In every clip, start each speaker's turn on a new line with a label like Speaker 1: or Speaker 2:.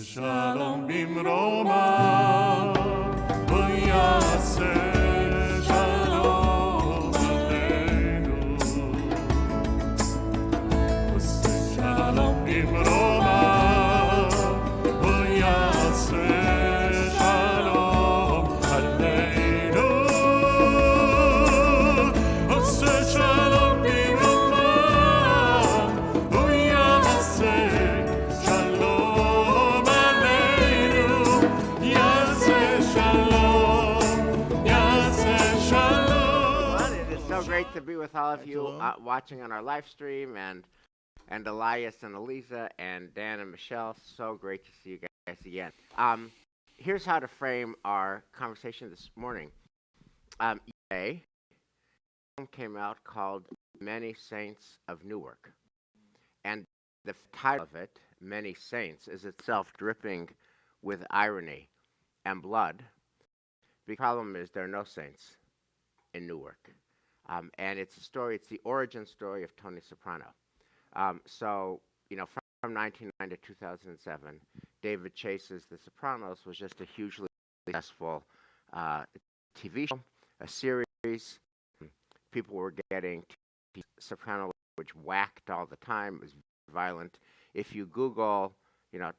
Speaker 1: Shalom bimroma, v'yaseh shalom aleinu. Shalom bimroma, v'yaseh shalom aleinu. Shalom bimroma, v'yaseh
Speaker 2: great to be with all of you watching on our live stream, and Elias and Eliza and Dan and Michelle. So great to see you guys again. Here's how to frame our conversation this morning. Today, a film came out called Many Saints of Newark. And the title of it, Many Saints, is itself dripping with irony and blood. The problem is there are no saints in Newark. And it's a story, it's the origin story of Tony Soprano. So, from 1990 to 2007, David Chase's The Sopranos was just a hugely successful TV show, a series. People were getting Soprano language whacked all the time. It was violent. If you Google,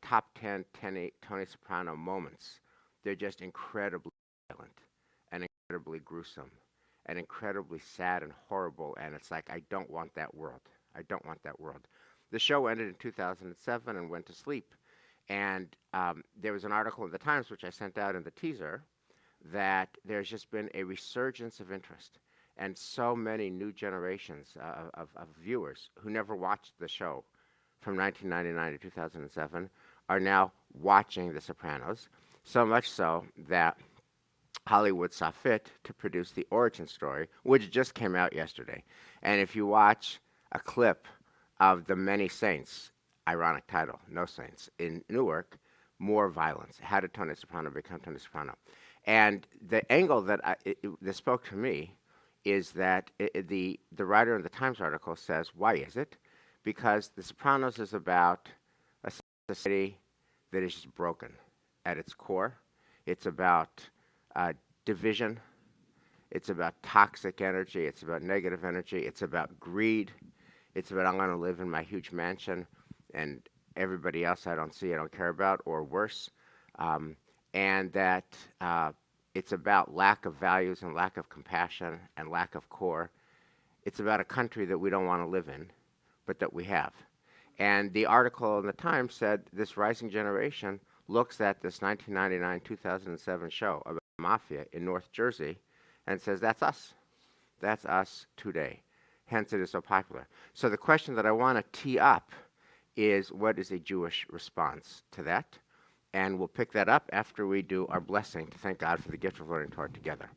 Speaker 2: top 10 Tony Soprano moments, they're just incredibly violent and incredibly gruesome and incredibly sad and horrible, and it's like, I don't want that world. I don't want that world. The show ended in 2007 and went to sleep, and there was an article in the Times, which I sent out in the teaser, that there's just been a resurgence of interest, and so many new generations of viewers who never watched the show from 1999 to 2007 are now watching The Sopranos, so much so that Hollywood saw fit to produce the origin story, which just came out yesterday. And if you watch a clip of the Many Saints, ironic title, No Saints, in Newark, more violence. How did Tony Soprano become Tony Soprano? And the angle that spoke to me is that the writer in the Times article says, why is it? Because The Sopranos is about a society that is just broken at its core. It's about division, it's about toxic energy, it's about negative energy, it's about greed, it's about I'm going to live in my huge mansion and everybody else I don't see, I don't care about, or worse, and that it's about lack of values and lack of compassion and lack of core. It's about a country that we don't want to live in, but that we have. And the article in the Times said this rising generation looks at this 1999-2007 show about mafia in North Jersey and says, that's us. That's us today. Hence, it is so popular. So the question that I want to tee up is, what is a Jewish response to that? And we'll pick that up after we do our blessing to thank God for the gift of learning Torah together.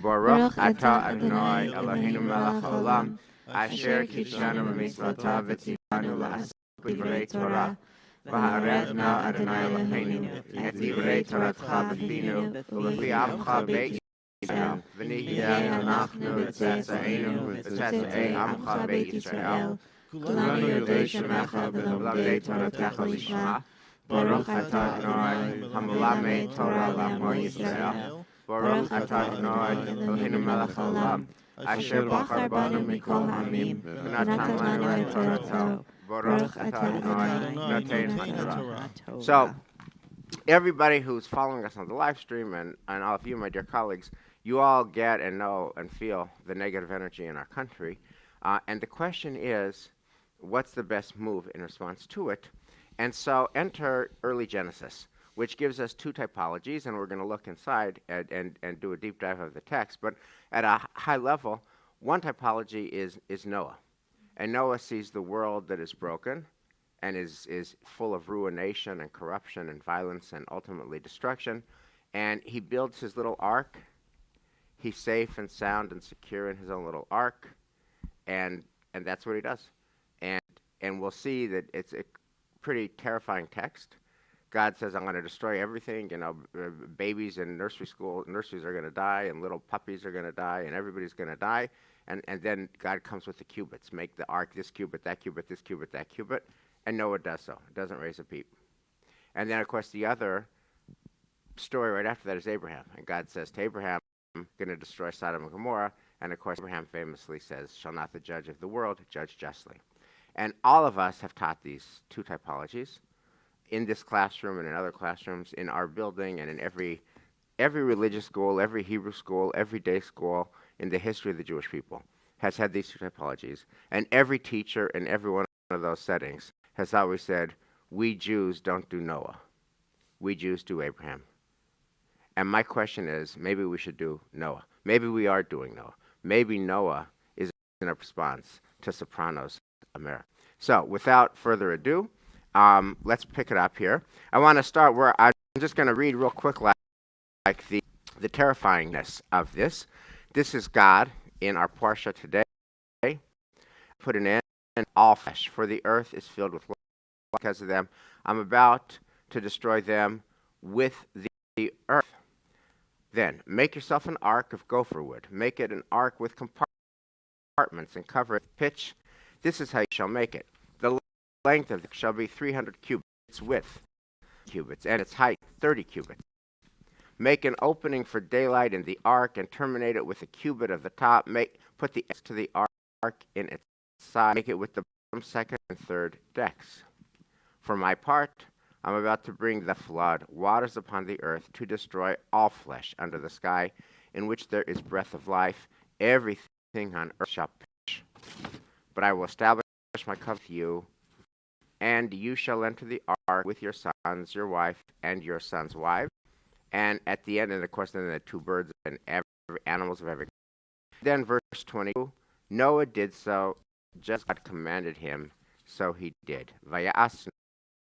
Speaker 2: Baruch atah Adonai Eloheinu melech haolam, asher kidshanu b'mitzvotav v'tzivanu la'aseh b'divrei Torah. V'ha'arevna Adonai Eloheinu et divrei Toratcha b'finu u'lefi amcha beit Yisrael v'nihiyeh anachnu tzatzaenu v'tzatzei amcha beit Yisrael kulanu yodei shemecha v'lomdei Toratecha lishma. Baruch atah Adonai hamelamed Torah l'amo Yisrael. Baruch atah Adonai Eloheinu melech haolam asher bachar banu mikol ha'amim v'natan lanu et Torato. Baruch atah Adonai noten haTorah. So, everybody who's following us on the live stream and all of you, my dear colleagues, you all get and know and feel the negative energy in our country. And the question is, what's the best move in response to it? And so enter early Genesis, which gives us two typologies, and we're going to look inside and do a deep dive of the text. But at a high level, one typology is Noah. And Noah sees the world that is broken and is full of ruination and corruption and violence and ultimately destruction. And he builds his little ark. He's safe and sound and secure in his own little ark. And that's what he does. And we'll see that it's a pretty terrifying text. God says, I'm going to destroy everything. Babies in nurseries are going to die, and little puppies are going to die, and everybody's going to die. And then God comes with the cubits. Make the ark this cubit, that cubit, this cubit, that cubit. And Noah does so. Doesn't raise a peep. And then, of course, the other story right after that is Abraham. And God says to Abraham, I'm going to destroy Sodom and Gomorrah. And, of course, Abraham famously says, shall not the judge of the world judge justly? And all of us have taught these two typologies in this classroom and in other classrooms, in our building and in every religious school, every Hebrew school, every day school in the history of the Jewish people has had these two typologies. And every teacher in every one of those settings has always said, we Jews don't do Noah. We Jews do Abraham. And my question is, maybe we should do Noah. Maybe we are doing Noah. Maybe Noah is in a response to Sopranos America. So without further ado, let's pick it up here. I want to start where I'm just going to read real quick like the terrifyingness of this. This is God in our Parsha today. Put an end to all flesh, for the earth is filled with life because of them. I'm about to destroy them with the earth. Then make yourself an ark of gopher wood. Make it an ark with compartments and cover it with pitch. This is how you shall make it. The length of it shall be 300 cubits, its width cubits, and its height 30 cubits. Make an opening for daylight in the ark and terminate it with a cubit of the top. Put the ends to the ark in its side. Make it with the bottom, second, and third decks. For my part, I'm about to bring the flood, waters upon the earth, to destroy all flesh under the sky, in which there is breath of life. Everything on earth shall perish. But I will establish my covenant with you, and you shall enter the ark with your sons, your wife, and your sons' wives. And at the end, and of course, then the two birds and every animals of every kind. Then verse 22, Noah did so, just God commanded him, so he did. Vayas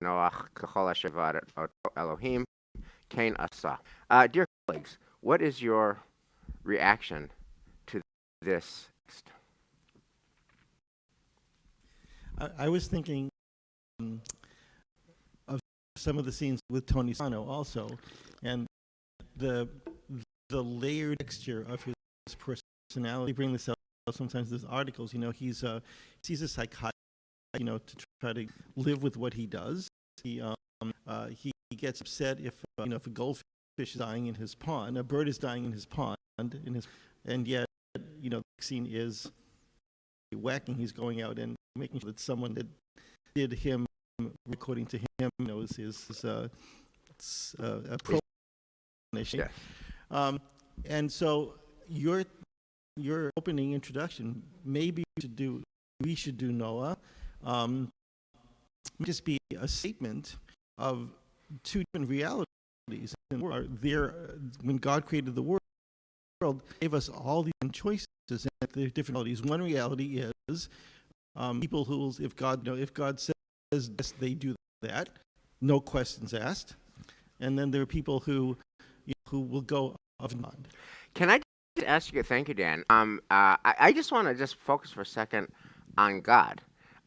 Speaker 2: Noach k'chol asher va'at Elohim kain asa. Dear colleagues, what is your reaction to this text?
Speaker 3: I was thinking of some of the scenes with Tony Soprano also, and the layered texture of his personality. Bring this up sometimes. There's articles. He's a psychiatrist. To try to live with what he does. He gets upset if a goldfish is dying in his pond, a bird is dying in his pond, and yet the scene is whacking. He's going out and making sure that someone that did him, according to him, is a pro nation.
Speaker 2: Yes.
Speaker 3: And so your opening introduction, maybe we should do Noah. Just be a statement of two different realities. When God created the world, gave us all these choices and the different realities. One reality is people who, if God says yes, they do that, no questions asked. And then there are people who will go off and on.
Speaker 2: Can I just ask you? Thank you, Dan. I just want to just focus for a second on God.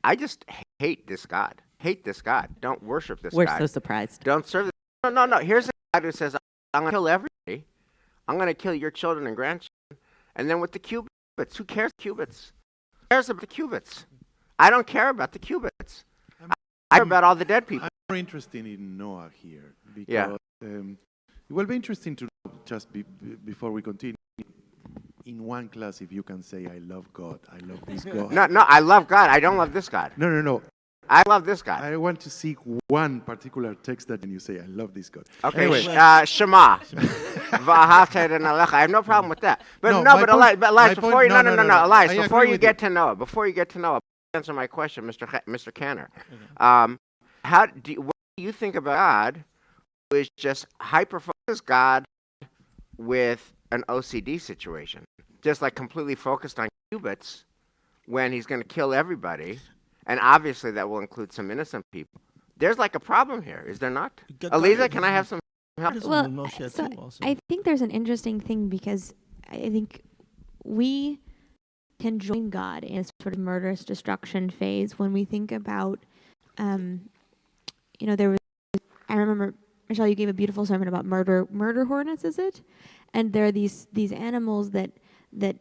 Speaker 2: I just hate this God. Hate this God. Don't worship this God.
Speaker 4: We're so surprised.
Speaker 2: Don't serve this. No. Here's a God who says, I'm going to kill everybody. I'm going to kill your children and grandchildren. And then with the cubits, who cares cubits? Who cares about the cubits? I don't care about the cubits. I care about all the dead people.
Speaker 5: I'm more interested in Noah here because
Speaker 2: Yeah.
Speaker 5: It will be interesting to know, just before we continue, in one class, if you can say, I love God, I love this God.
Speaker 2: No, I love God. I don't love this God.
Speaker 5: No.
Speaker 2: I love this God.
Speaker 5: I want to see one particular text that you say, I love this God.
Speaker 2: Okay,
Speaker 5: Anyway,
Speaker 2: Shema. V'ahavta et alecha. I have no problem with that. But
Speaker 5: No,
Speaker 2: no,
Speaker 5: my
Speaker 2: but
Speaker 5: point-
Speaker 2: Elias,
Speaker 5: my
Speaker 2: before
Speaker 5: point-
Speaker 2: you,
Speaker 5: no,
Speaker 2: Elias,
Speaker 5: I
Speaker 2: before
Speaker 5: agree
Speaker 2: you
Speaker 5: with
Speaker 2: get to Noah, answer my question, Mr. Canner.
Speaker 3: Okay.
Speaker 2: What do you think about God, who is just hyper-focused God with an OCD situation? Just like completely focused on qubits when he's going to kill everybody, and obviously that will include some innocent people. There's like a problem here, is there not? Aliza, can I have some help?
Speaker 3: God is
Speaker 4: Well,
Speaker 3: with Moshe
Speaker 4: so
Speaker 3: too, also.
Speaker 4: I think there's an interesting thing because I think we can join God in a sort of murderous destruction phase when we think about, there was, I remember, Michelle, you gave a beautiful sermon about murder hornets, is it? And there are these animals that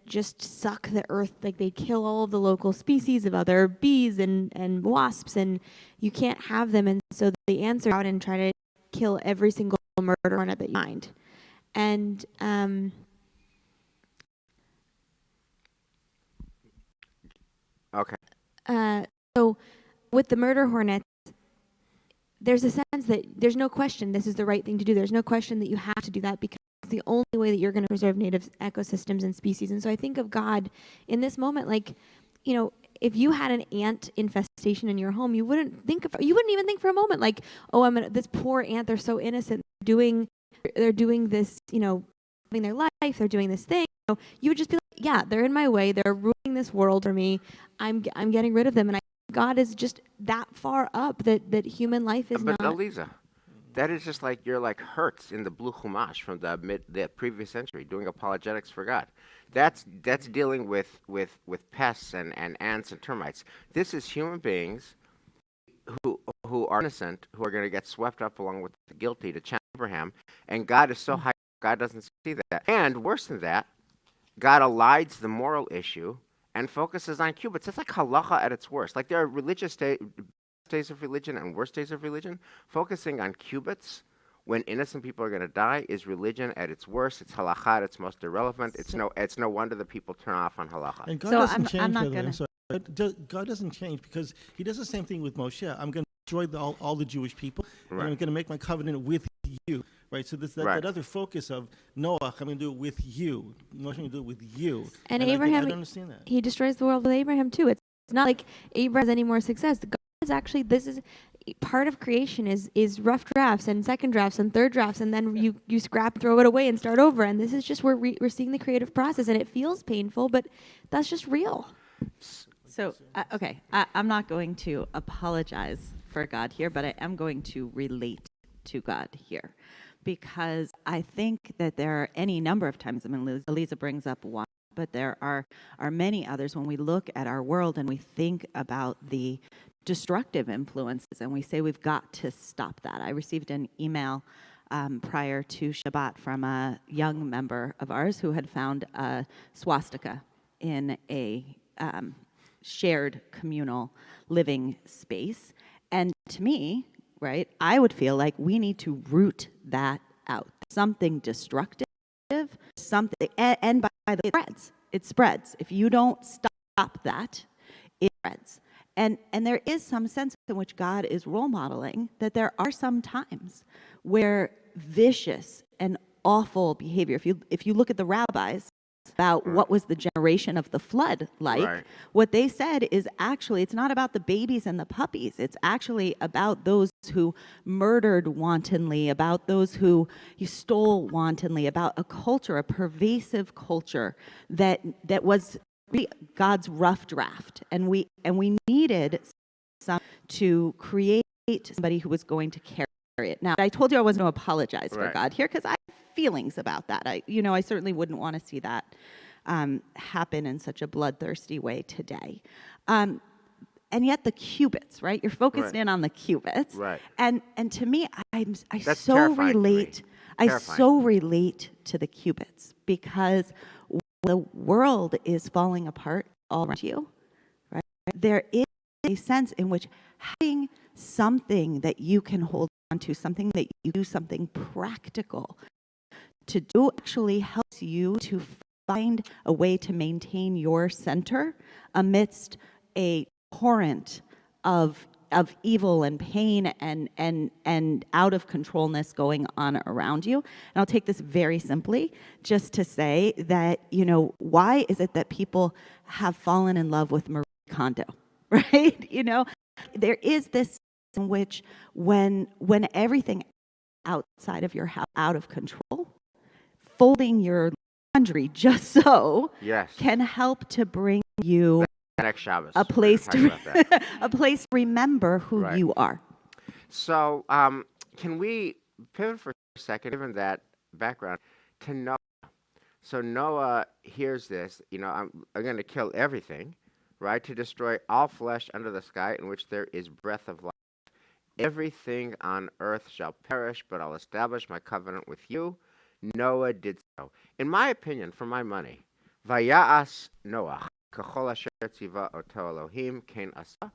Speaker 4: just suck the earth, like they kill all of the local species of other bees and wasps, and you can't have them, and so the ants are out and try to kill every single murder hornet that you find. And
Speaker 2: Okay.
Speaker 4: so with the murder hornets, there's a sense that there's no question this is the right thing to do. There's no question that you have to do that because it's the only way that you're going to preserve native ecosystems and species. And so I think of God in this moment, like, if you had an ant infestation in your home, you wouldn't even think for a moment like, oh, this poor ant, they're so innocent, they're doing this, living their life, they're doing this thing. You would just be like, yeah, they're in my way, they're ruining this world for me. I'm getting rid of them. And God is just that far up that human life is
Speaker 2: But
Speaker 4: not.
Speaker 2: Aliza, that is just like you're like Hertz in the Blue Chumash from the previous century doing apologetics for God. That's dealing with pests and ants and termites. This is human beings who are innocent, who are going to get swept up along with the guilty to challenge Abraham, and God is so high, God doesn't see that. And worse than that, God elides the moral issue and focuses on qubits. It's like halacha at its worst. Like there are religious days of religion and worst days of religion. Focusing on qubits when innocent people are going to die is religion at its worst. It's halacha at its most irrelevant. It's no wonder that people turn off on halacha.
Speaker 3: And God
Speaker 4: So
Speaker 3: doesn't
Speaker 4: I'm
Speaker 3: change,
Speaker 4: not
Speaker 3: by the way.
Speaker 4: gonna-
Speaker 3: I'm sorry. God doesn't change because he does the same thing with Moshe. I'm going to destroy all the Jewish people, and I'm
Speaker 2: Right.
Speaker 3: going to make my covenant with you. Right? So that
Speaker 2: Right.
Speaker 3: other focus of Noah, I'm going to do it with you. Moshe, I'm going to do it with you.
Speaker 4: And
Speaker 3: I
Speaker 4: Abraham,
Speaker 3: don't understand that.
Speaker 4: he destroys the world with Abraham too. It's not like Abraham has any more success. God is actually, this is part of creation is rough drafts and second drafts and third drafts, and then you scrap, throw it away, and start over. And this is just where we're seeing the creative process, and it feels painful, but that's just real.
Speaker 6: So, okay, I'm not going to apologize for God here, but I am going to relate to God here. Because I think that there are any number of times, Aliza brings up one, but there are many others when we look at our world and we think about the destructive influences and we say we've got to stop that. I received an email prior to Shabbat from a young member of ours who had found a swastika in a shared communal living space. And to me, right, I would feel like we need to root that out. Something destructive, something, and by the way, it spreads. If you don't stop that, it spreads. And there is some sense in which God is role modeling that there are some times where vicious and awful behavior, if you look at the rabbis, about what was the generation of the flood like,
Speaker 2: Right.
Speaker 6: what they said is actually, it's not about the babies and the puppies. It's actually about those who murdered wantonly, about those who you stole wantonly, about a culture, a pervasive culture that was really God's rough draft. And we needed some to create somebody who was going to carry it. Now, I told you I wasn't going to apologize for
Speaker 2: Right.
Speaker 6: God here because I have feelings about that. I certainly wouldn't want to see that happen in such a bloodthirsty way today. And yet the qubits, right? You're focused
Speaker 2: Right.
Speaker 6: in on the qubits.
Speaker 2: Right.
Speaker 6: And to me, I
Speaker 2: That's
Speaker 6: so
Speaker 2: terrifying to me.
Speaker 6: relate. I
Speaker 2: Terrifying.
Speaker 6: so relate to the qubits because the world is falling apart all around you, right? There is a sense in which having something that you can hold on to, something that you do, something practical to do actually helps you to find a way to maintain your center amidst a torrent of evil and pain and out of controlness going on around you. And I'll take this very simply just to say that, why is it that people have fallen in love with Marie Kondo? right? You know, there is this in which when everything outside of your house out of control, folding your laundry just so
Speaker 2: Yes.
Speaker 6: can help to bring you
Speaker 2: Next Shabbos.
Speaker 6: a place
Speaker 2: we're gonna talk about that.
Speaker 6: a place to remember who
Speaker 2: Right.
Speaker 6: you are.
Speaker 2: So, can we pivot for a second, given that background, to Noah? So Noah hears this, I'm going to kill everything, right? To destroy all flesh under the sky in which there is breath of life. Everything on earth shall perish, but I'll establish my covenant with you. Noah did so. In my opinion, for my money, Vaya'as Noah, kachol asher tziva oto Elohim, ken asa,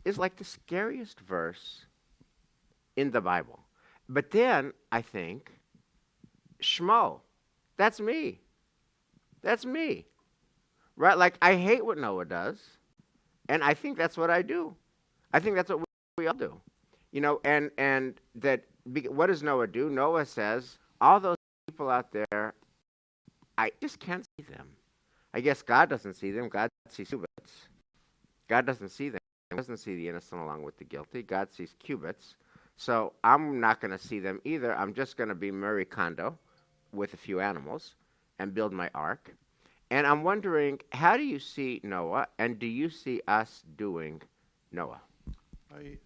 Speaker 2: is like the scariest verse in the Bible. But then I think, Shmo, that's me. That's me. Right? Like, I hate what Noah does, and I think that's what I do. I think that's what we all do. And what does Noah do? Noah says, all those people out there, I just can't see them. I guess God doesn't see them. God sees cubits. God doesn't see them. He doesn't see the innocent along with the guilty. God sees cubits. So I'm not going to see them either. I'm just going to be Marie Kondo with a few animals and build my ark. And I'm wondering, how do you see Noah, and do you see us doing Noah?
Speaker 5: I see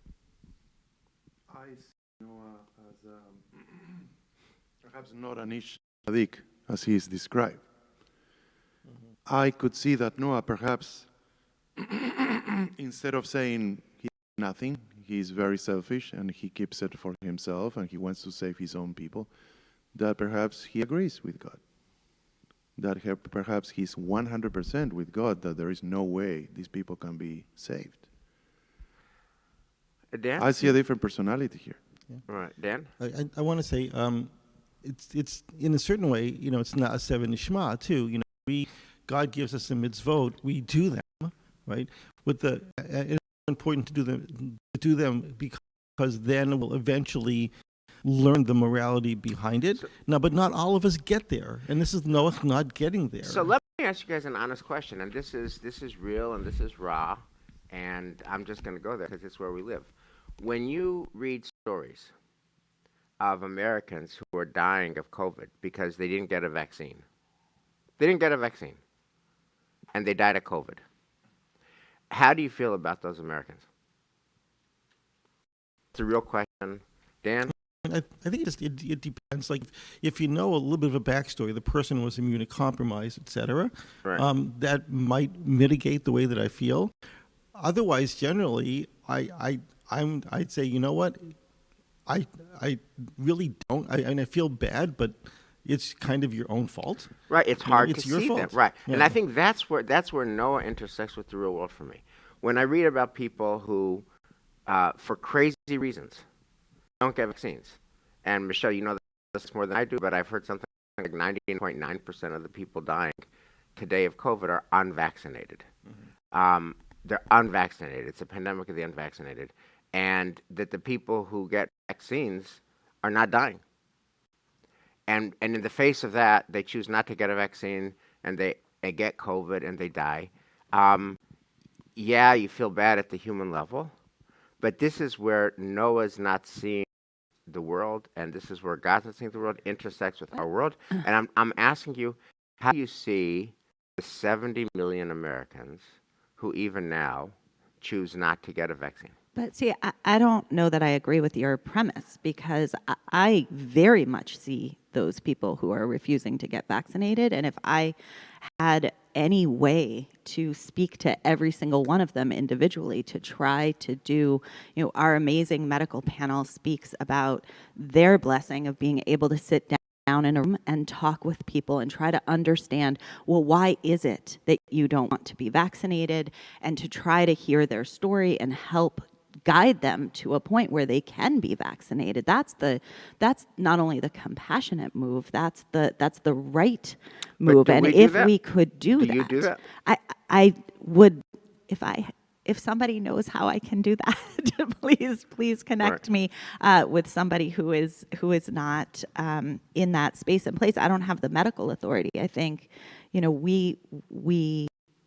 Speaker 5: Noah as perhaps not an ish tzaddik as he is described. I could see that Noah perhaps, instead of saying he's nothing, he's very selfish and he keeps it for himself and he wants to save his own people, that perhaps he agrees with God. That perhaps he's 100% with God, that there is no way these people can be saved.
Speaker 2: Dan?
Speaker 5: I see a different personality here.
Speaker 2: All right, Dan?
Speaker 3: I want to say it's in a certain way, it's not a seven Shema too. God gives us a mitzvot, we do them, right? It's important to do them because then we'll eventually learn the morality behind it. But not all of us get there, and this is Noah not getting there.
Speaker 2: So let me ask you guys an honest question, and this is real and this is raw, and I'm just going to go there because it's where we live. When you read stories of Americans who are dying of COVID because they didn't get a vaccine, and they died of COVID, how do you feel about those Americans? It's a real question. Dan?
Speaker 3: I think it depends. Like, if you know a little bit of a backstory, the person was immunocompromised, etc.
Speaker 2: Right.
Speaker 3: That might mitigate the way that I feel. Otherwise, generally, I'd say, you know what, I really don't. And I feel bad, but it's kind of your own fault.
Speaker 2: Right. It's hard
Speaker 3: it's
Speaker 2: to
Speaker 3: your
Speaker 2: see them.
Speaker 3: fault.
Speaker 2: Right.
Speaker 3: Yeah.
Speaker 2: And I think that's where Noah intersects with the real world for me. When I read about people who, for crazy reasons, don't get vaccines. And Michelle, you know this more than I do, but I've heard something like 99.9% of the people dying today of COVID are unvaccinated. Mm-hmm. They're unvaccinated. It's a pandemic of the unvaccinated. And that the people who get vaccines are not dying. And in the face of that, they choose not to get a vaccine, and they get COVID, and they die. Yeah, you feel bad at the human level, but this is where Noah's not seeing the world, and this is where God's not seeing the world, intersects with our world. And I'm asking you, how do you see the 70 million Americans who even now choose not to get a vaccine?
Speaker 6: But see, I don't know that I agree with your premise, because I very much see those people who are refusing to get vaccinated. And if I had any way to speak to every single one of them individually to try to do, our amazing medical panel speaks about their blessing of being able to sit down in a room and talk with people and try to understand, well, why is it that you don't want to be vaccinated, and to try to hear their story and help guide them to a point where they can be vaccinated. That's not only the compassionate move, that's the right move. And if we could do that,
Speaker 2: you do that?
Speaker 6: I would, if somebody knows how I can do that, please connect me with somebody who is not in that space and place. I don't have the medical authority. I think, we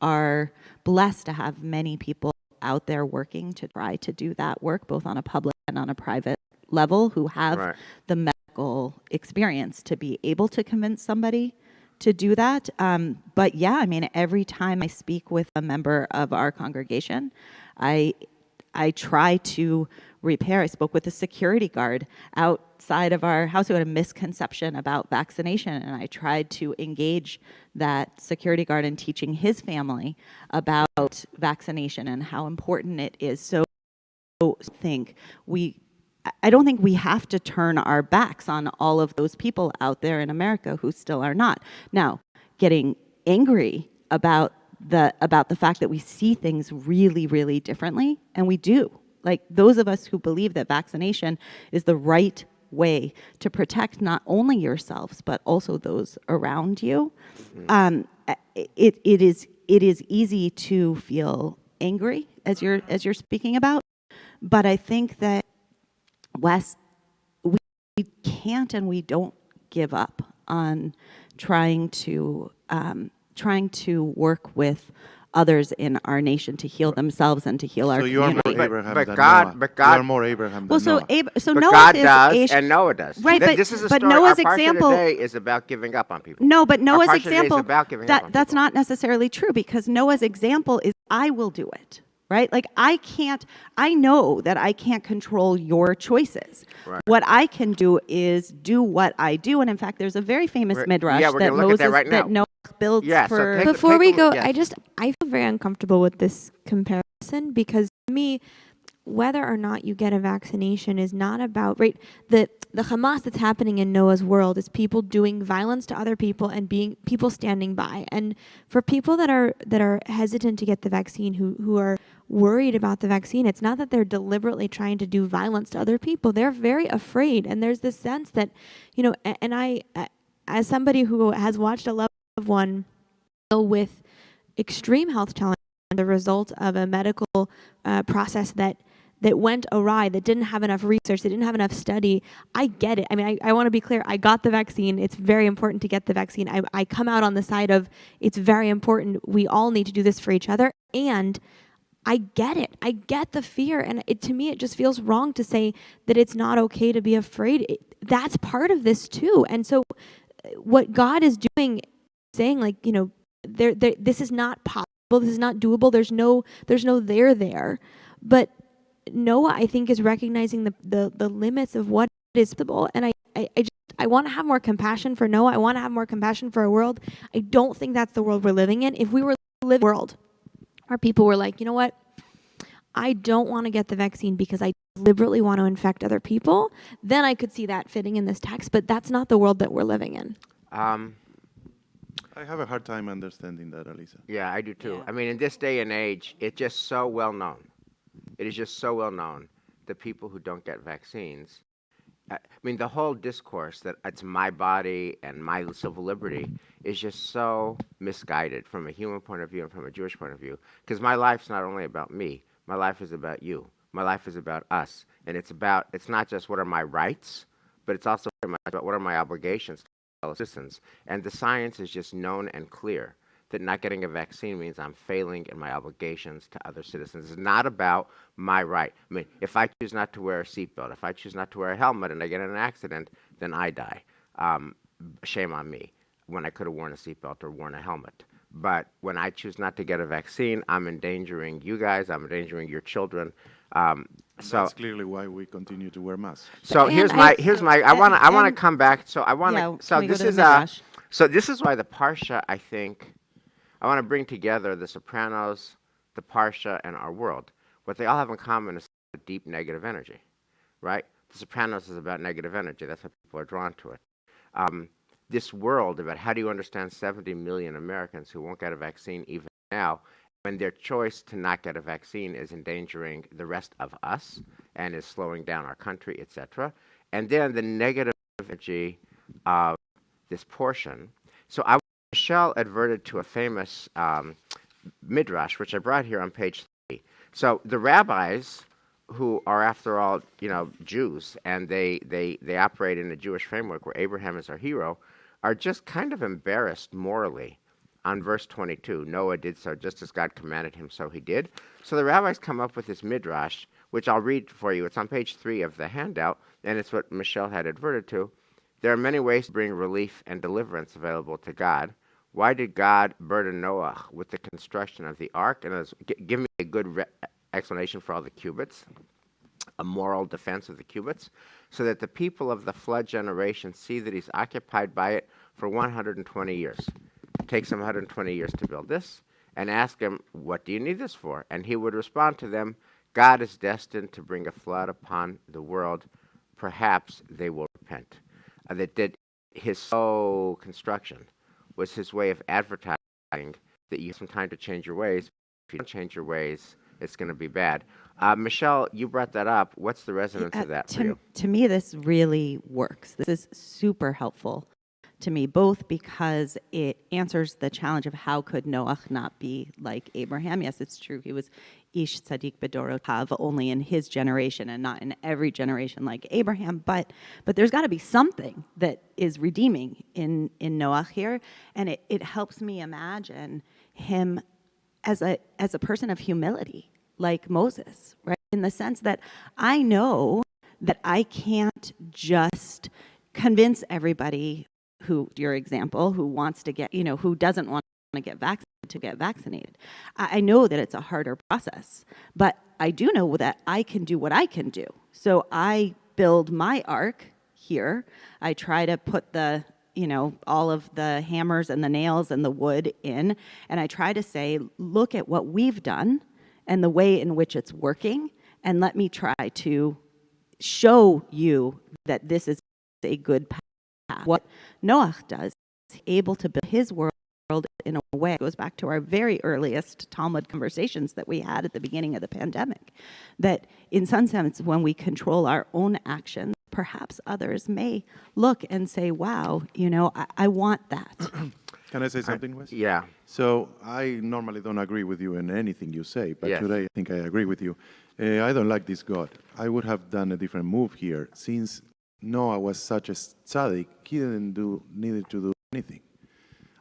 Speaker 6: are blessed to have many people out there working to try to do that work, both on a public and on a private level, who have
Speaker 2: Right.
Speaker 6: the medical experience to be able to convince somebody to do that. But yeah, I mean, every time I speak with a member of our congregation, I try to repair. I spoke with a security guard outside of our house who had a misconception about vaccination, and I tried to engage that security guard in teaching his family about vaccination and how important it is. So I don't think we have to turn our backs on all of those people out there in America who still are not. Now, getting angry about the fact that we see things really, really differently, and we do. Like, those of us who believe that vaccination is the right way to protect not only yourselves but also those around you. It is easy to feel angry as you're speaking about, but I think that Wes, we can't and we don't give up on trying to work with others in our nation to heal themselves and to heal our
Speaker 5: So you are
Speaker 6: community.
Speaker 5: more Abraham
Speaker 2: but
Speaker 5: than
Speaker 2: God-
Speaker 5: Noah.
Speaker 2: but
Speaker 5: You
Speaker 2: God-
Speaker 5: are more Abraham
Speaker 6: Well,
Speaker 5: than
Speaker 6: so
Speaker 5: Noah.
Speaker 6: so
Speaker 2: But
Speaker 6: Noah
Speaker 2: God
Speaker 6: is
Speaker 2: does, and Noah does.
Speaker 6: Right, but-
Speaker 2: This is a
Speaker 6: but
Speaker 2: story.
Speaker 6: Noah's
Speaker 2: Our parsha
Speaker 6: example-
Speaker 2: today is about giving up on people.
Speaker 6: No, but Noah's
Speaker 2: parsha today is
Speaker 6: example,
Speaker 2: about giving up on
Speaker 6: that's
Speaker 2: people.
Speaker 6: not necessarily true, because Noah's example is, I will do it, right? Like, I know that I can't control your choices.
Speaker 2: Right.
Speaker 6: What I can do is do what I do. And in fact, there's a very famous
Speaker 2: Right.
Speaker 6: midrash
Speaker 2: Yeah, we're
Speaker 6: that
Speaker 2: gonna look at that right now.
Speaker 6: Noah builds
Speaker 2: Yeah, so
Speaker 6: for...
Speaker 2: take a-
Speaker 4: Before we
Speaker 2: a
Speaker 4: go,
Speaker 2: look- yes.
Speaker 4: I feel very uncomfortable with this comparison, because to me, whether or not you get a vaccination is not about, right? The Hamas that's happening in Noah's world is people doing violence to other people and being people standing by. And for people that are hesitant to get the vaccine, who are worried about the vaccine, it's not that they're deliberately trying to do violence to other people. They're very afraid, and there's this sense that, and I, as somebody who has watched a loved one deal with extreme health challenges, the result of a medical process that went awry, that didn't have enough research, that didn't have enough study. I get it. I mean, I want to be clear. I got the vaccine. It's very important to get the vaccine. I come out on the side of, it's very important. We all need to do this for each other. And I get it. I get the fear. And to me, it just feels wrong to say that it's not okay to be afraid. That's part of this too. And so what God is doing, saying, like, this is not possible. This is not doable. There's no there. But Noah, I think, is recognizing the limits of what is possible. And I want to have more compassion for Noah. I want to have more compassion for our world. I don't think that's the world we're living in. If we were living in a world where people were like, you know what, I don't want to get the vaccine because I deliberately want to infect other people, then I could see that fitting in this text. But that's not the world that we're living in.
Speaker 5: I have a hard time understanding that, Elisa.
Speaker 2: Yeah, I do too.
Speaker 6: Yeah.
Speaker 2: I mean, in this day and age, it's just so well known. It is just so well known that people who don't get vaccines, I mean, the whole discourse that it's my body and my civil liberty is just so misguided from a human point of view and from a Jewish point of view. Because my life's not only about me, my life is about you. My life is about us. And it's not just what are my rights, but it's also very much about what are my obligations to fellow citizens. And the science is just known and clear that not getting a vaccine means I'm failing in my obligations to other citizens. It's not about my right. I mean, if I choose not to wear a seatbelt, if I choose not to wear a helmet and I get in an accident, then I die. Shame on me, when I could have worn a seatbelt or worn a helmet. But when I choose not to get a vaccine, I'm endangering you guys, I'm endangering your children. So
Speaker 5: That's clearly why we continue to wear masks.
Speaker 2: so
Speaker 4: And
Speaker 2: here's
Speaker 4: I-
Speaker 2: my I want to
Speaker 6: and-
Speaker 2: come back. So I want to
Speaker 6: Yeah,
Speaker 2: so
Speaker 6: can we go
Speaker 2: this
Speaker 6: to the
Speaker 2: is
Speaker 6: midrash?
Speaker 2: so this is why the parsha, I think, I want to bring together the Sopranos, the parsha, and our world. What they all have in common is a deep negative energy, right? The Sopranos is about negative energy. That's why people are drawn to it. This world about how do you understand 70 million Americans who won't get a vaccine even now, when their choice to not get a vaccine is endangering the rest of us and is slowing down our country, etc. And then the negative energy of this portion. So Michelle adverted to a famous midrash, which I brought here on page 3. So the rabbis, who are, after all, Jews, and they operate in a Jewish framework where Abraham is our hero, are just kind of embarrassed morally on verse 22. Noah did so just as God commanded him, so he did. So the rabbis come up with this midrash, which I'll read for you. It's on page 3 of the handout, and it's what Michelle had adverted to. There are many ways to bring relief and deliverance available to God. Why did God burden Noah with the construction of the ark? And give me a good explanation for all the cubits, a moral defense of the cubits, so that the people of the flood generation see that he's occupied by it for 120 years. It takes him 120 years to build this, and ask him, what do you need this for? And he would respond to them, God is destined to bring a flood upon the world. Perhaps they will repent. That his whole construction was his way of advertising that you have some time to change your ways. If you don't change your ways, it's going to be bad. Michelle, you brought that up. What's the resonance of that for you?
Speaker 6: To me, this really works. This is super helpful to me, both because it answers the challenge of how could Noah not be like Abraham. Yes, it's true. He was Ish Tzadik Bedorotav, only in his generation and not in every generation like Abraham. But there's got to be something that is redeeming in Noah here. And it helps me imagine him as a person of humility, like Moses, right? In the sense that I know that I can't just convince everybody who, your example, who wants to get, who doesn't want to get vaccinated. I know that it's a harder process, but I do know that I can do what I can do. So I build my ark here. I try to put the, all of the hammers and the nails and the wood in, and I try to say, look at what we've done and the way in which it's working, and let me try to show you that this is a good path. What Noah does, he's able to build his world in a way, it goes back to our very earliest Talmud conversations that we had at the beginning of the pandemic, that in some sense, when we control our own actions, perhaps others may look and say, wow, I want that.
Speaker 5: Can I say something, Wes?
Speaker 2: Yeah.
Speaker 5: So I normally don't agree with you in anything you say, but
Speaker 2: Yes.
Speaker 5: today I think I agree with you. I don't like this God. I would have done a different move here. Since Noah was such a tzaddik, he needed to do anything.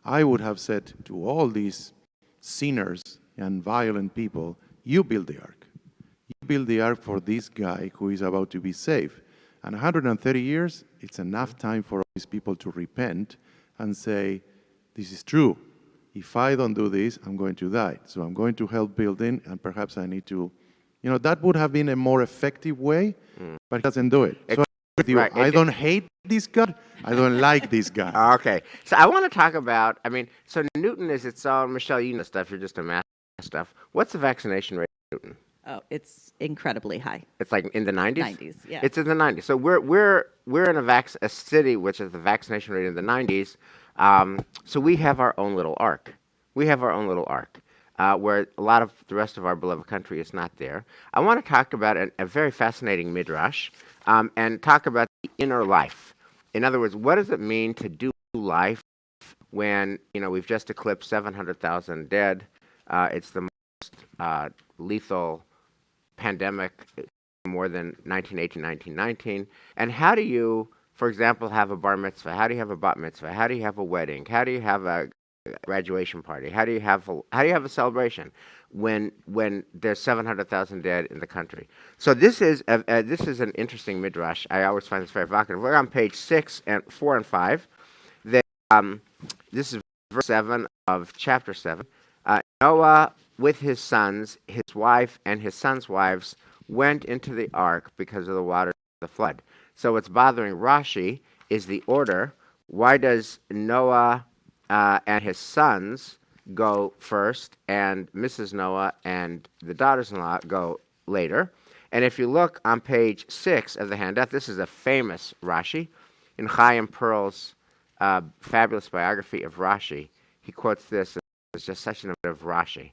Speaker 5: I would have said to all these sinners and violent people, you build the ark. You build the ark for this guy who is about to be saved. And 130 years, it's enough time for all these people to repent and say, this is true. If I don't do this, I'm going to die. So I'm going to help building, and perhaps I need to, that would have been a more effective way, but he doesn't do it. So with you,
Speaker 2: Right.
Speaker 5: I don't hate this God. I don't like this guy.
Speaker 2: Okay. So I want to talk about, so Newton is its own, Michelle, you know stuff, you're just a math stuff. What's the vaccination rate in Newton?
Speaker 6: Oh, it's incredibly high.
Speaker 2: It's like in the 90s?
Speaker 6: 90s, yeah.
Speaker 2: It's in the 90s. So we're in a city which is the vaccination rate in the 90s. So we have our own little ark. Where a lot of the rest of our beloved country is not there. I want to talk about a very fascinating midrash and talk about the inner life. In other words, what does it mean to do life when, we've just eclipsed 700,000 dead? It's the most lethal pandemic more than 1918, 1919. And how do you, for example, have a bar mitzvah? How do you have a bat mitzvah? How do you have a wedding? How do you have a graduation party? How do you have a celebration when there's 700,000 dead in the country? So this is an interesting midrash. I always find this very evocative. We're on page 4 and 5. This is verse 7 of chapter 7. Noah with his sons, his wife, and his sons' wives went into the ark because of the waters of the flood. So what's bothering Rashi is the order. Why does Noah and his sons go first, and Mrs. Noah and the daughters-in-law go later? And if you look on page 6 of the handout, this is a famous Rashi. In Chaim Pearl's fabulous biography of Rashi, he quotes this as just such an of Rashi.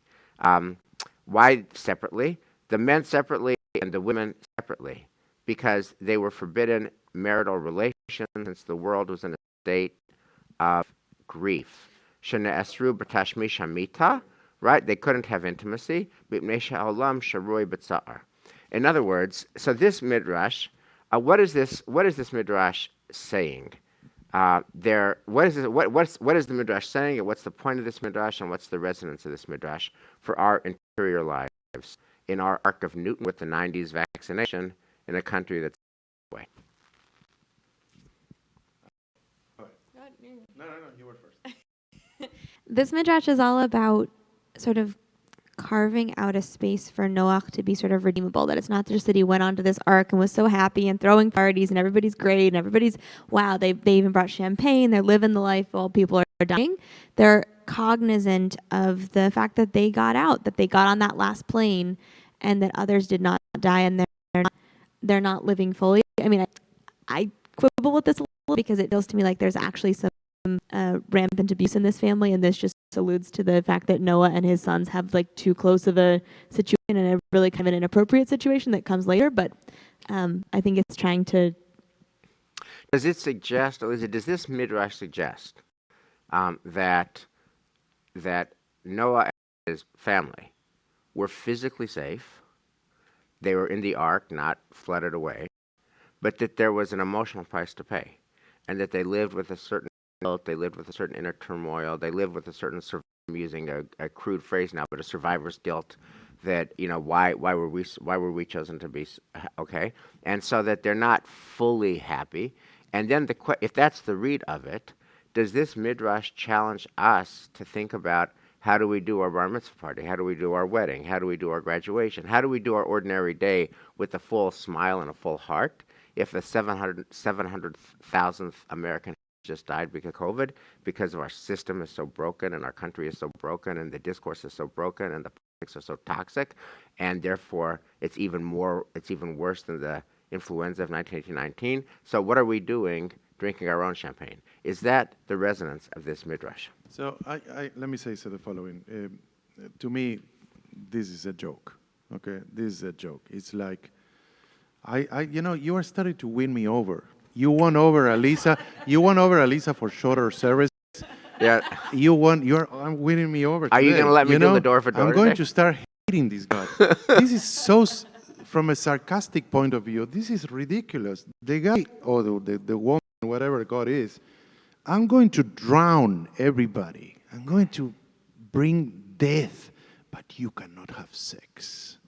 Speaker 2: Why separately? The men separately and the women separately, because they were forbidden marital relations since the world was in a state of grief. Shene'esru b'tashmish hamita, right? They couldn't have intimacy. B'pnei she'olam sharui b'tza'ar. In other words, so this midrash, what is this midrash saying? what is it, what is the midrash saying, and what's the point of this midrash, and what's the resonance of this midrash for our interior lives in our arc of Newton with the 90s vaccination in a country that's way.
Speaker 5: No, you were first.
Speaker 4: This midrash is all about sort of carving out a space for Noah to be sort of redeemable. That it's not just that he went onto this ark and was so happy and throwing parties and everybody's great and everybody's wow. They even brought champagne. They're living the life while people are dying. They're cognizant of the fact that they got out, that they got on that last plane, and that others did not die, and they're not living fully. I mean, I quibble with this a little because it feels to me like there's actually some rampant abuse in this family, and this just alludes to the fact that Noah and his sons have like too close of a situation and a really kind of an inappropriate situation that comes later. But I think it's trying to.
Speaker 2: Does it suggest, or does this midrash suggest that Noah and his family were physically safe, they were in the ark, not flooded away, but that there was an emotional price to pay, and that they lived with a certain guilt, they lived with a certain inner turmoil, they lived with a certain, I'm using a crude phrase now, but a survivor's guilt, that, you know, why were we chosen to be okay, and so that they're not fully happy. And then if that's the read of it, does this midrash challenge us to think about how do we do our bar mitzvah party? How do we do our wedding? How do we do our graduation? How do we do our ordinary day with a full smile and a full heart if the 700,000th American just died because of COVID, because our system is so broken and our country is so broken and the discourse is so broken and the politics are so toxic, and therefore it's even worse than the influenza of 1919. So what are we doing drinking our own champagne? Is that the resonance of this midrash?
Speaker 5: So let me say the following. To me, this is a joke. Okay, this is a joke. It's like, you are starting to win me over. You won over Alisa. You won over Alisa for shorter service.
Speaker 2: Yeah.
Speaker 5: I'm winning me over.
Speaker 2: Are you going to let me do the door for door?
Speaker 5: I'm going
Speaker 2: today?
Speaker 5: to start hating this guy. This is so. From a sarcastic point of view, this is ridiculous. The guy, or the woman, whatever God is, I'm going to drown everybody. I'm going to bring death, but you cannot have sex.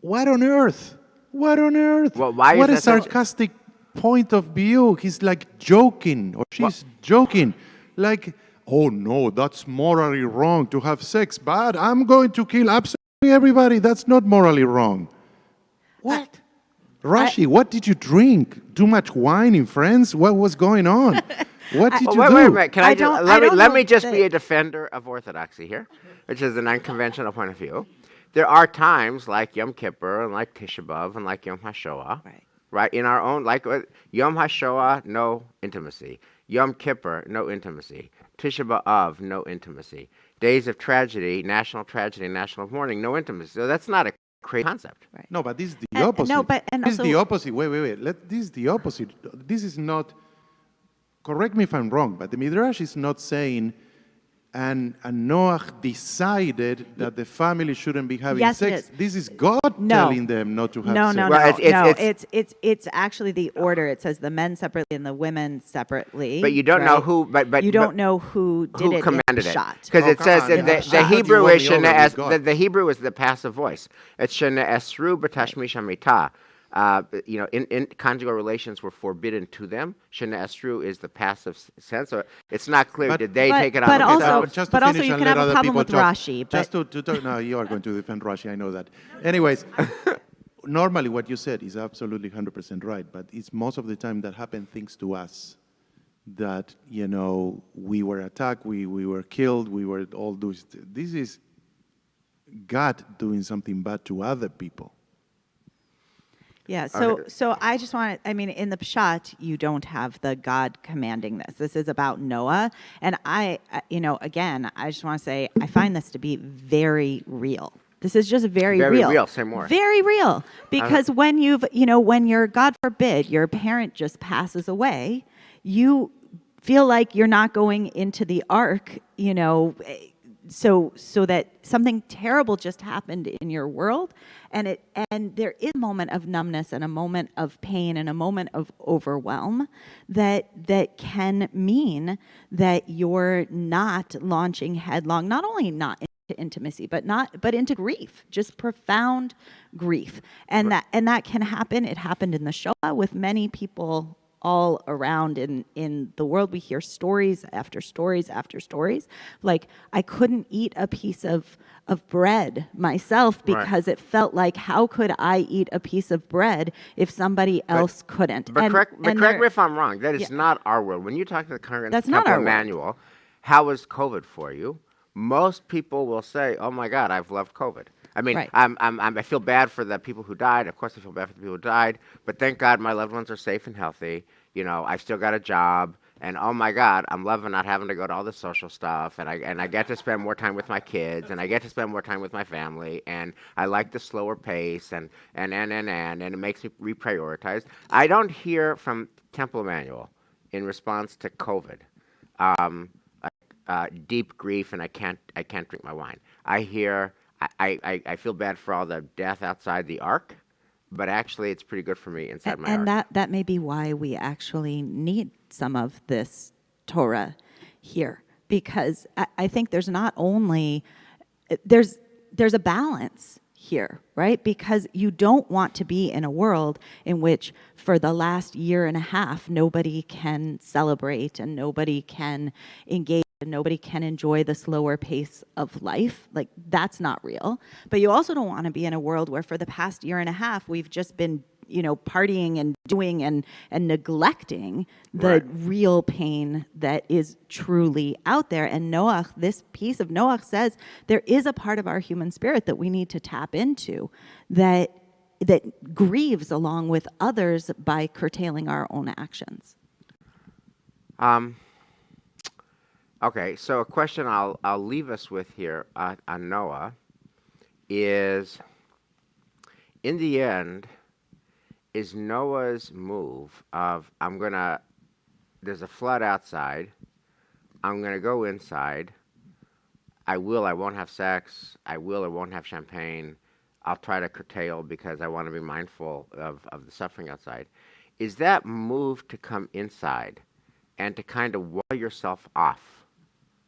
Speaker 5: What on earth? What on earth?
Speaker 2: Well, why
Speaker 5: what
Speaker 2: is
Speaker 5: a
Speaker 2: that
Speaker 5: sarcastic point of view. He's like joking, or she's joking. Like, oh no, that's morally wrong to have sex, but I'm going to kill absolutely everybody. That's not morally wrong. What? Rashi, what did you drink? Too much wine in France? What was going on? What did you do?
Speaker 2: Wait a minute. Can I
Speaker 6: don't
Speaker 2: let me
Speaker 6: know
Speaker 2: just
Speaker 6: that-
Speaker 2: be a defender of orthodoxy here, which is an unconventional point of view. There are times like Yom Kippur and like Tisha B'Av and like Yom HaShoah, right? In our own, like Yom HaShoah, no intimacy. Yom Kippur, no intimacy. Tisha B'Av, no intimacy. Days of tragedy, national mourning, no intimacy. So that's not a crazy concept.
Speaker 6: Right.
Speaker 5: No, but this is the opposite.
Speaker 6: No, but and
Speaker 5: this is
Speaker 6: also,
Speaker 5: the opposite. Wait. This is the opposite. This is not. Correct me if I'm wrong, but the midrash is not saying, and Noah decided that the family shouldn't be having
Speaker 6: Yes,
Speaker 5: sex.
Speaker 6: it is.
Speaker 5: This is God telling them not to have sex.
Speaker 6: No.
Speaker 2: Well,
Speaker 6: It's actually the order. It says the men separately and the women separately.
Speaker 2: But you don't know
Speaker 6: right?
Speaker 2: who. But
Speaker 6: you don't know who did
Speaker 2: who
Speaker 6: it
Speaker 2: commanded
Speaker 6: in the
Speaker 2: it?
Speaker 6: shot.
Speaker 2: Because it
Speaker 5: come
Speaker 2: says
Speaker 5: on,
Speaker 2: that
Speaker 5: yeah.
Speaker 2: the
Speaker 5: I thought
Speaker 2: Hebrew
Speaker 5: you
Speaker 2: is
Speaker 5: won me over with
Speaker 2: shene
Speaker 5: God.
Speaker 2: the Hebrew is the passive voice. It's shene esru b'tashmish hamita. In conjugal relations were forbidden to them. Shene esru is the passive sense. So it's not clear. Did they take it on
Speaker 6: but also-
Speaker 2: themselves?
Speaker 5: Just to
Speaker 6: but also
Speaker 5: finish
Speaker 6: you
Speaker 5: and
Speaker 6: can
Speaker 5: let
Speaker 6: have a
Speaker 5: other
Speaker 6: problem
Speaker 5: people
Speaker 6: with
Speaker 5: talk.
Speaker 6: Rashi,
Speaker 5: Just to talk. No, you are going to defend Rashi. I know that. Anyways, normally what you said is absolutely 100% right. But it's most of the time that happen things to us that, we were attacked, we were killed, we were all those. This is God doing something bad to other people.
Speaker 6: Yeah,
Speaker 2: Okay.
Speaker 6: so I just want to, in the Pshat, you don't have the God commanding this. This is about Noah. And again, I just want to say, I find this to be very real. This is just very real.
Speaker 2: Say more.
Speaker 6: Very real. Because when when you're, God forbid, your parent just passes away, you feel like you're not going into the ark, so that something terrible just happened in your world, and there is a moment of numbness and a moment of pain and a moment of overwhelm that can mean that you're not launching headlong, not only not into intimacy, but into grief, just profound grief. And that can happen. It happened in the Shoah with many people all around in the world. We hear stories after stories after stories. Like, I couldn't eat a piece of bread myself because it felt like, how could I eat a piece of bread if somebody else couldn't?
Speaker 2: But correct me if I'm wrong. That is not our world. When you talk to the current
Speaker 6: That's not
Speaker 2: Temple
Speaker 6: our world.
Speaker 2: Manual, how was COVID for you? Most people will say, "Oh my God, I've loved COVID." I mean,
Speaker 6: Right.
Speaker 2: I feel bad for the people who died. Of course, I feel bad for the people who died. But thank God my loved ones are safe and healthy. You know, I've still got a job. And oh my God, I'm loving not having to go to all the social stuff. And I get to spend more time with my kids. And I get to spend more time with my family. And I like the slower pace. And it makes me reprioritize. I don't hear from Temple Manual in response to COVID. Deep grief, and I can't drink my wine. I hear, I feel bad for all the death outside the ark, but actually it's pretty good for me inside my
Speaker 6: And
Speaker 2: ark.
Speaker 6: that may be why we actually need some of this Torah here, because I think there's not only there's a balance here, right? Because you don't want to be in a world in which for the last year and a half nobody can celebrate and nobody can engage and nobody can enjoy the slower pace of life. Like, that's not real. But you also don't want to be in a world where for the past year and a half we've just been, partying and doing and neglecting the real pain that is truly out there. And Noach, this piece of Noach says there is a part of our human spirit that we need to tap into that grieves along with others by curtailing our own actions.
Speaker 2: Okay, so a question I'll leave us with here on Noah is, in the end, is Noah's move of, there's a flood outside, I'm going to go inside, I won't have sex, I won't have champagne, I'll try to curtail because I want to be mindful of the suffering outside. Is that move to come inside and to kind of wall yourself off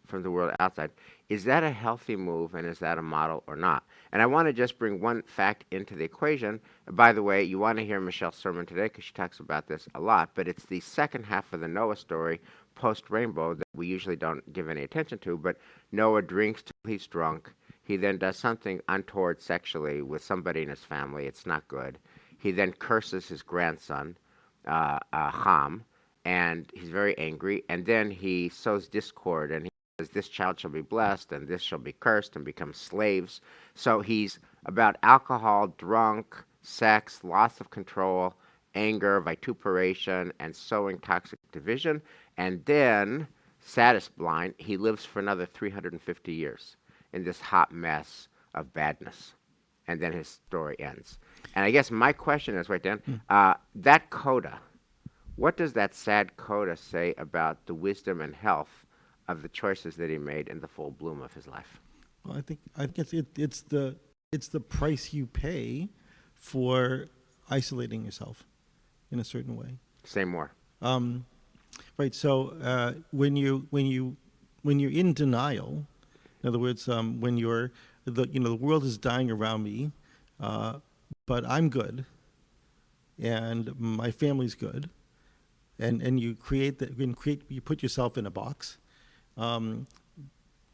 Speaker 2: from the world outside, is that a healthy move, and is that a model or not? And I want to just bring one fact into the equation. By the way, you want to hear Michelle's sermon today because she talks about this a lot, but it's the second half of the Noah story, post-rainbow, that we usually don't give any attention to. But Noah drinks till he's drunk. He then does something untoward sexually with somebody in his family. It's not good. He then curses his grandson, Ham, and he's very angry. And then he sows discord, and this child shall be blessed and this shall be cursed and become slaves. So he's about alcohol, drunk, sex, loss of control, anger, vituperation, and sowing toxic division. And then, saddest blind, he lives for another 350 years in this hot mess of badness. And then his story ends. And I guess my question is, right, Dan, that coda, what does that sad coda say about the wisdom and health of the choices that he made in the full bloom of his life?
Speaker 3: Well, I think it's the price you pay for isolating yourself in a certain way.
Speaker 2: Say more.
Speaker 3: Right. So when you're in denial, in other words, when the world is dying around me, but I'm good, and my family's good, and you put yourself in a box.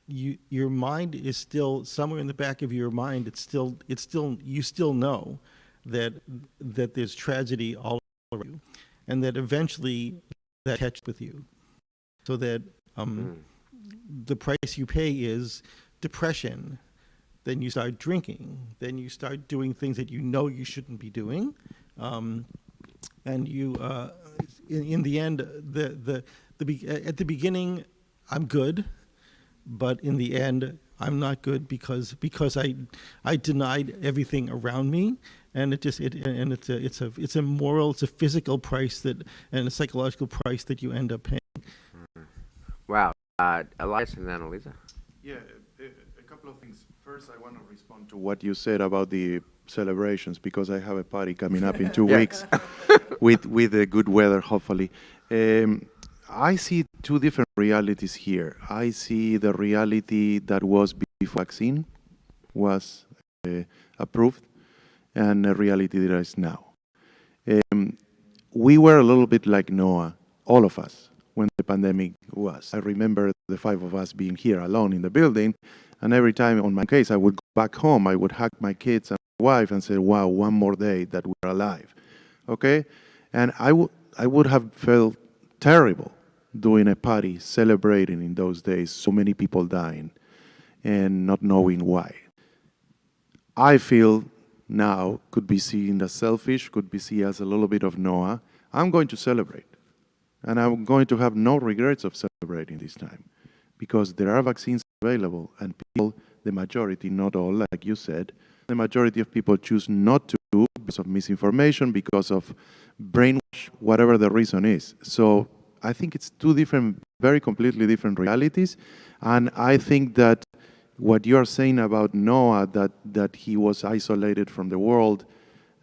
Speaker 3: Your mind is still somewhere in the back of your mind. You still know that there's tragedy all around you, and that eventually that catches with you. So that the price you pay is depression. Then you start drinking. Then you start doing things that you know you shouldn't be doing, and you, in the end, at the beginning, I'm good, but in the end, I'm not good because I denied everything around me, and it's a moral, it's a physical price and a psychological price that you end up paying.
Speaker 2: Wow. Elias and then Elisa.
Speaker 5: Yeah, couple of things. First, I want to respond to what you said about the celebrations, because I have a party coming up in 2 weeks with the good weather, hopefully. I see two different realities here. I see the reality that was before vaccine was approved, and the reality that is now. We were a little bit like Noah, all of us, when the pandemic was. I remember the 5 of us being here alone in the building, and every time on my case I would go back home, I would hug my kids and my wife and say, wow, one more day that we're alive, okay? And I would have felt terrible doing a party, celebrating in those days, so many people dying, and not knowing why. I feel now could be seen as selfish, could be seen as a little bit of Noah. I'm going to celebrate. And I'm going to have no regrets of celebrating this time, because there are vaccines available, and people, the majority, not all, like you said, the majority of people choose not to because of misinformation, because of brainwash, whatever the reason is. So I think it's two different, very completely different realities. And I think that what you're saying about Noah, that he was isolated from the world,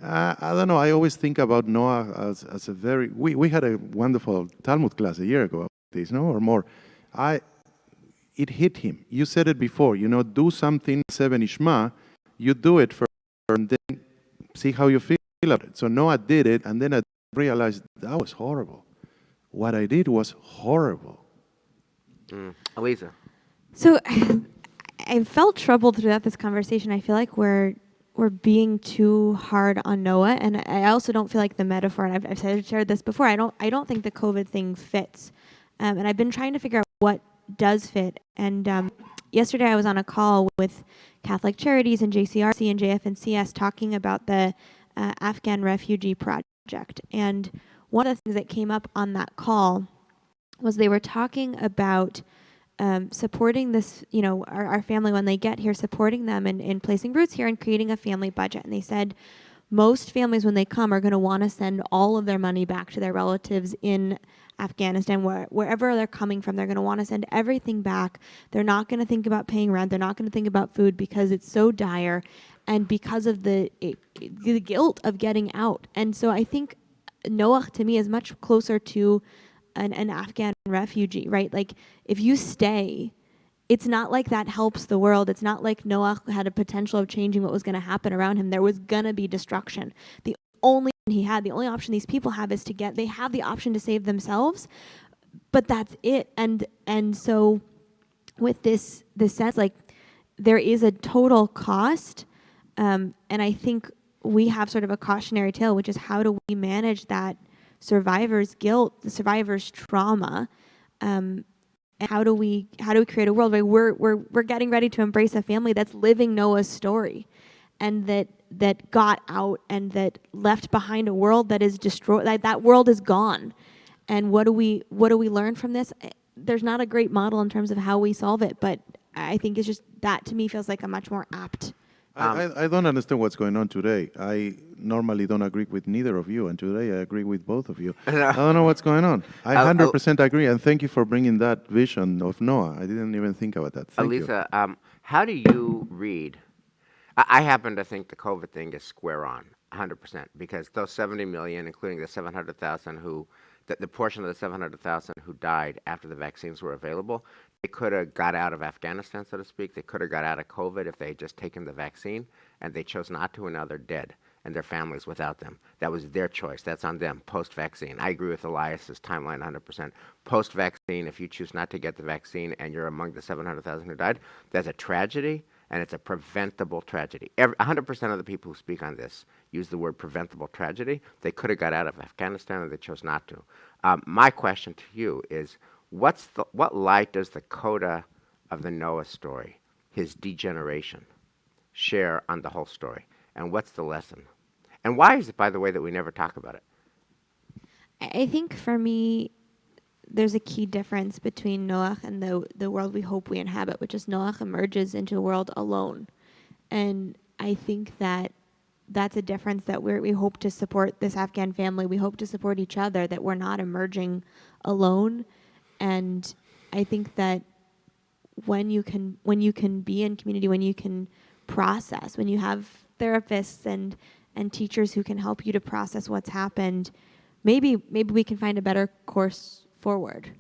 Speaker 5: I don't know. I always think about Noah as a very... We had a wonderful Talmud class a year ago about this, no, or more. It hit him. You said it before, do something, 7 Ishma, you do it first, and then see how you feel about it. So Noah did it, and then I realized that was horrible. What I did was horrible.
Speaker 2: Elisa.
Speaker 4: So I felt troubled throughout this conversation. I feel like we're being too hard on Noah, and I also don't feel like the metaphor, and I've shared this before, I don't think the COVID thing fits. And I've been trying to figure out what does fit. And yesterday I was on a call with Catholic Charities and JCRC and JFNCS talking about the Afghan refugee project. And one of the things that came up on that call was they were talking about supporting this, our family when they get here, supporting them in placing roots here and creating a family budget. And they said most families when they come are going to want to send all of their money back to their relatives in Afghanistan, wherever they're coming from. They're going to want to send everything back. They're not going to think about paying rent. They're not going to think about food because it's so dire, and because of the guilt of getting out. And so I think Noah to me is much closer to an Afghan refugee, right? Like, if you stay, it's not like that helps the world. It's not like Noah had a potential of changing what was going to happen around him. There was going to be destruction. The only option these people have is they have the option to save themselves, but that's it. And so with this sense, like, there is a total cost, and I think we have sort of a cautionary tale, which is how do we manage that survivor's guilt, the survivor's trauma, and how do we create a world where we're getting ready to embrace a family that's living Noah's story, and that got out and that left behind a world that is destroyed. That world is gone, and what do we learn from this? There's not a great model in terms of how we solve it, but I think it's just that to me feels like a much more apt.
Speaker 5: I don't understand what's going on today. I normally don't agree with neither of you, and today I agree with both of you. I don't know what's going on. I 100% agree, and thank you for bringing that vision of Noah. I didn't even think about that. Thank you.
Speaker 2: Elisa, how do you read? I happen to think the COVID thing is square on, 100%, because those 70 million, including the 700,000 the portion of the 700,000 who died after the vaccines were available, they could have got out of Afghanistan, so to speak. They could have got out of COVID if they had just taken the vaccine, and they chose not to, and now they're dead, and their families without them. That was their choice. That's on them, post-vaccine. I agree with Elias's timeline 100%. Post-vaccine, if you choose not to get the vaccine and you're among the 700,000 who died, that's a tragedy, and it's a preventable tragedy. 100% of the people who speak on this use the word preventable tragedy. They could have got out of Afghanistan, and they chose not to. My question to you is, what light does the coda of the Noah story, his degeneration, share on the whole story? And what's the lesson? And why is it, by the way, that we never talk about it?
Speaker 4: I think for me, there's a key difference between Noah and the world we hope we inhabit, which is Noah emerges into a world alone. And I think that's a difference that we hope to support this Afghan family. We hope to support each other, that we're not emerging alone. And I think that when you can be in community, when you can process, when you have therapists and teachers who can help you to process what's happened, maybe we can find a better course forward.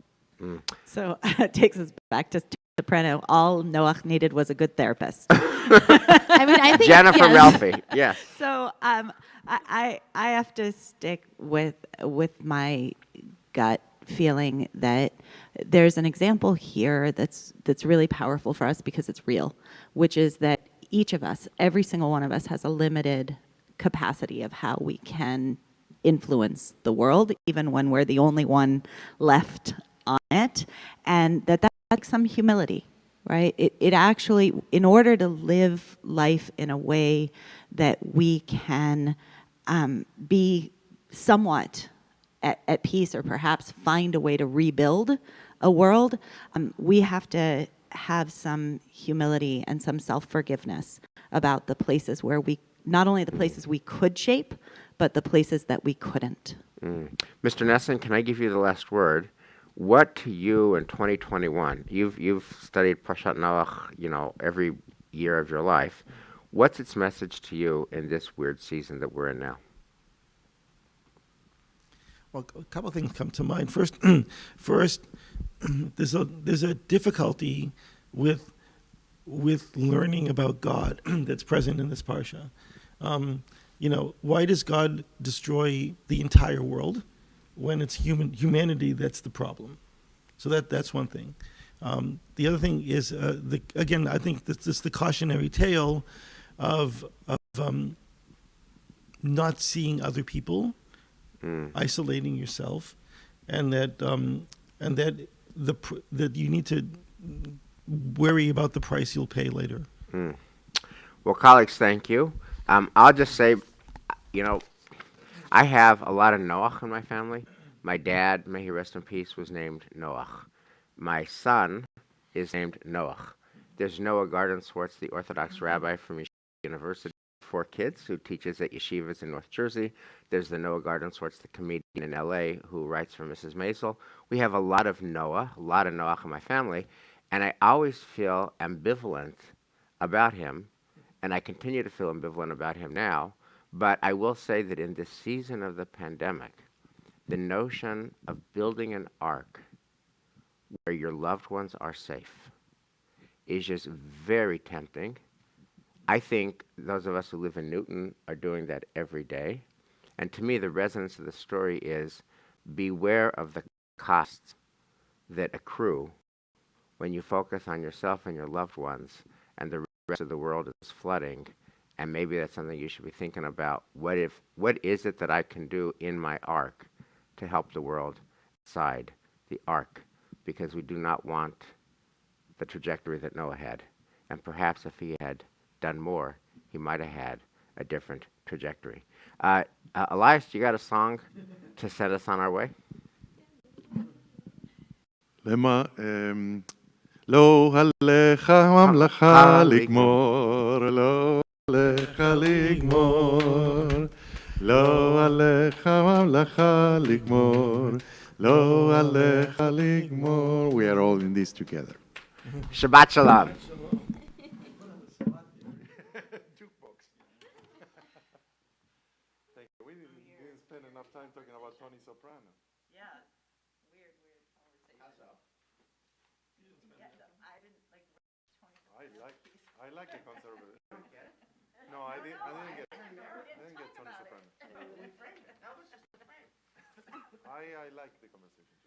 Speaker 6: So it takes us back to Soprano. All Noach needed was a good therapist.
Speaker 4: I mean, I think
Speaker 2: Jennifer
Speaker 4: yes.
Speaker 2: Melfi, yes.
Speaker 6: So I have to stick with my gut feeling that there's an example here that's really powerful for us because it's real, which is that each of us, every single one of us, has a limited capacity of how we can influence the world, even when we're the only one left on it, and that takes some humility, right? It actually, in order to live life in a way that we can be somewhat at peace, or perhaps find a way to rebuild a world, we have to have some humility and some self-forgiveness about the places where we, not only the places we could shape, but the places that we couldn't.
Speaker 2: Mr. Nesson, can I give you the last word? What to you in 2021? You've studied Pashat Noach, every year of your life. What's its message to you in this weird season that we're in now?
Speaker 3: Well, a couple of things come to mind. First, there's a difficulty with learning about God that's present in this parsha. Why does God destroy the entire world when it's humanity that's the problem? So that's one thing. The other thing is, again, I think this is the cautionary tale of not seeing other people, isolating yourself, and that you need to worry about the price you'll pay later.
Speaker 2: Well, colleagues, thank you. I'll just say, I have a lot of Noach in my family. My dad, may he rest in peace, was named Noach. My son is named Noach. There's Noah Gardenswartz, the Orthodox rabbi from Yeshiva University, 4 kids, who teaches at yeshivas in North Jersey. There's the Noah Gardenswartz, the comedian in LA, who writes for Mrs. Maisel. We have a lot of Noach in my family, and I always feel ambivalent about him, and I continue to feel ambivalent about him now. But I will say that in this season of the pandemic, the notion of building an ark where your loved ones are safe is just very tempting. I think those of us who live in Newton are doing that every day. And to me, the resonance of the story is beware of the costs that accrue when you focus on yourself and your loved ones and the rest of the world is flooding. And maybe that's something you should be thinking about. What is it that I can do in my ark to help the world outside the ark? Because we do not want the trajectory that Noah had. And perhaps if he had done more, he might have had a different trajectory. Elias, you got a song to set us on our way?
Speaker 5: למה לא עליך הממלכה לגמור, לא עליך לגמור, לא עליך הממלכה לגמור, לא עליך לגמור. We are all in this together.
Speaker 2: Shabbat Shalom.
Speaker 5: Thank you. We didn't spend enough time talking about Tony Soprano.
Speaker 6: Yeah, weird conversation.
Speaker 5: I like the conservative. No, I didn't get Tony Soprano. I like the conversation.